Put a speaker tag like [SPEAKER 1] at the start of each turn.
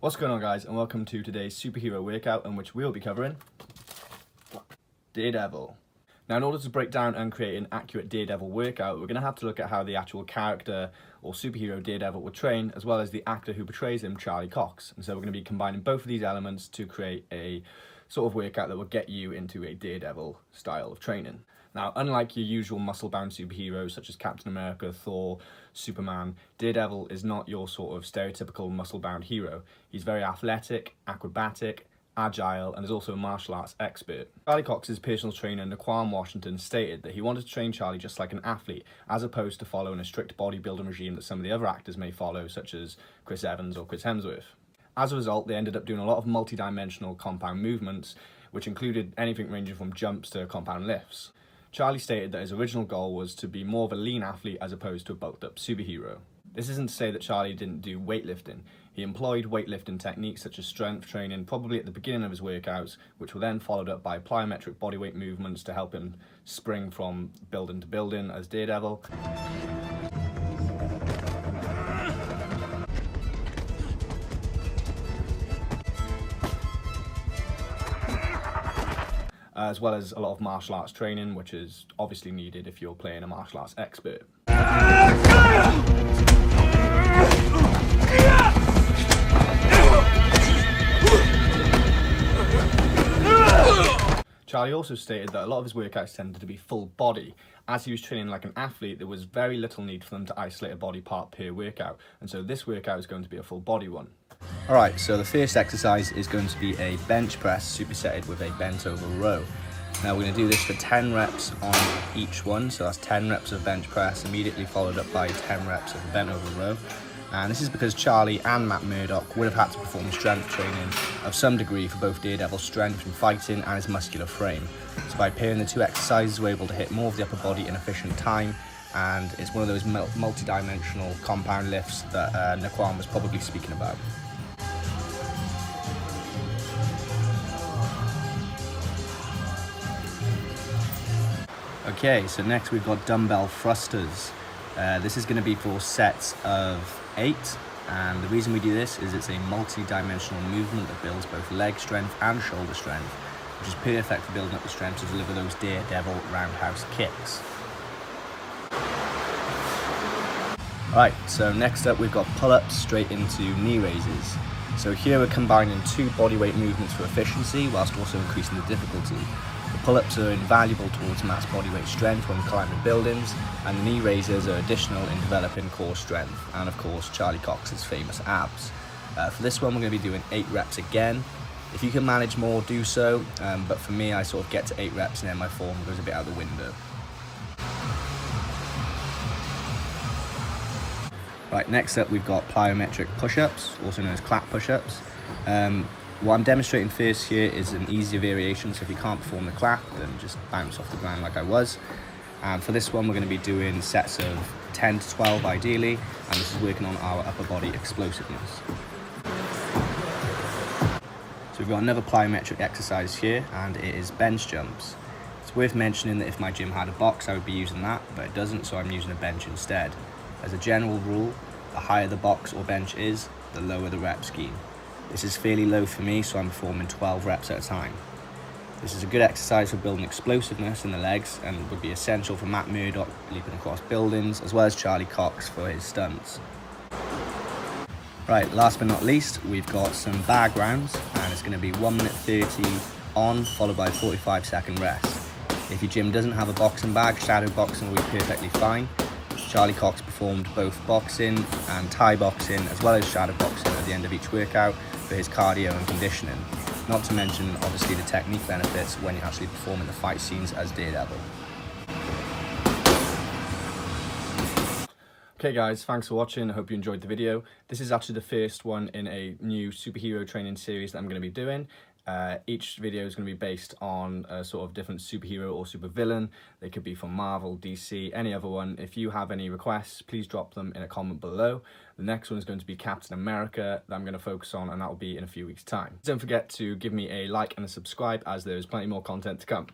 [SPEAKER 1] What's going on, guys, and welcome to today's superhero workout, in which we'll be covering Daredevil. Now, in order to break down and create an accurate Daredevil workout, we're going to have to look at how the actual character or superhero Daredevil would train, as well as the actor who portrays him, Charlie Cox. And so we're going to be combining both of these elements to create a sort of workout that will get you into a Daredevil style of training. Now, unlike your usual muscle-bound superheroes such as Captain America, Thor, Superman, Daredevil is not your sort of stereotypical muscle-bound hero. He's very athletic, acrobatic, agile, and is also a martial arts expert. Charlie Cox's personal trainer, Naquan Washington, stated that he wanted to train Charlie just like an athlete, as opposed to following a strict bodybuilding regime that some of the other actors may follow, such as Chris Evans or Chris Hemsworth. As a result, they ended up doing a lot of multi-dimensional compound movements, which included anything ranging from jumps to compound lifts. Charlie stated that his original goal was to be more of a lean athlete as opposed to a bulked up superhero. This isn't to say that Charlie didn't do weightlifting. He employed weightlifting techniques such as strength training probably at the beginning of his workouts, which were then followed up by plyometric bodyweight movements to help him spring from building to building as Daredevil. As well as a lot of martial arts training, which is obviously needed if you're playing a martial arts expert. Charlie also stated that a lot of his workouts tended to be full body. As he was training like an athlete, there was very little need for them to isolate a body part per workout, and so this workout is going to be a full body one.
[SPEAKER 2] Alright, so the first exercise is going to be a bench press supersetted with a bent over row. Now we're going to do this for 10 reps on each one, so that's 10 reps of bench press immediately followed up by 10 reps of bent over row. And this is because Charlie and Matt Murdock would have had to perform strength training of some degree for both Daredevil's strength from fighting and his muscular frame. So by pairing the two exercises, we're able to hit more of the upper body in efficient time, and it's one of those multi-dimensional compound lifts that Naquan was probably speaking about. Okay, so next we've got Dumbbell Thrusters. This is going to be for sets of 8, and the reason we do this is it's a multi-dimensional movement that builds both leg strength and shoulder strength, which is perfect for building up the strength to deliver those Daredevil roundhouse kicks. Alright, so next up we've got pull-ups straight into knee raises. So here we're combining two bodyweight movements for efficiency whilst also increasing the difficulty. The pull-ups are invaluable towards Matt's bodyweight strength when climbing buildings, and the knee raises are additional in developing core strength, and of course Charlie Cox's famous abs. For this one we're going to be doing 8 reps again. If you can manage more, do so, but for me I sort of get to 8 reps and then my form goes a bit out the window. Right, next up we've got plyometric push-ups, also known as clap push-ups. What I'm demonstrating first here is an easier variation, so if you can't perform the clap, then just bounce off the ground like I was. And for this one, we're going to be doing sets of 10 to 12 ideally, and this is working on our upper body explosiveness. So we've got another plyometric exercise here, and it is bench jumps. It's worth mentioning that if my gym had a box, I would be using that, but it doesn't, so I'm using a bench instead. As a general rule, the higher the box or bench is, the lower the rep scheme. This is fairly low for me, so I'm performing 12 reps at a time. This is a good exercise for building explosiveness in the legs and would be essential for Matt Murdock leaping across buildings, as well as Charlie Cox for his stunts. Right, last but not least, we've got some bag rounds, and it's going to be 1 minute 30 on, followed by a 45-second rest. If your gym doesn't have a boxing bag, shadow boxing will be perfectly fine. Charlie Cox performed both boxing and Thai boxing, as well as shadow boxing at the end of each workout for his cardio and conditioning. Not to mention, obviously, the technique benefits when you're actually performing the fight scenes as Daredevil.
[SPEAKER 1] Okay guys, thanks for watching. I hope you enjoyed the video. This is actually the first one in a new superhero training series that I'm going to be doing. Each video is going to be based on a sort of different superhero or supervillain. They could be from Marvel, DC, any other one. If you have any requests, please drop them in a comment below. The next one is going to be Captain America that I'm going to focus on, and that will be in a few weeks' time. Don't forget to give me a like and a subscribe, as there's plenty more content to come.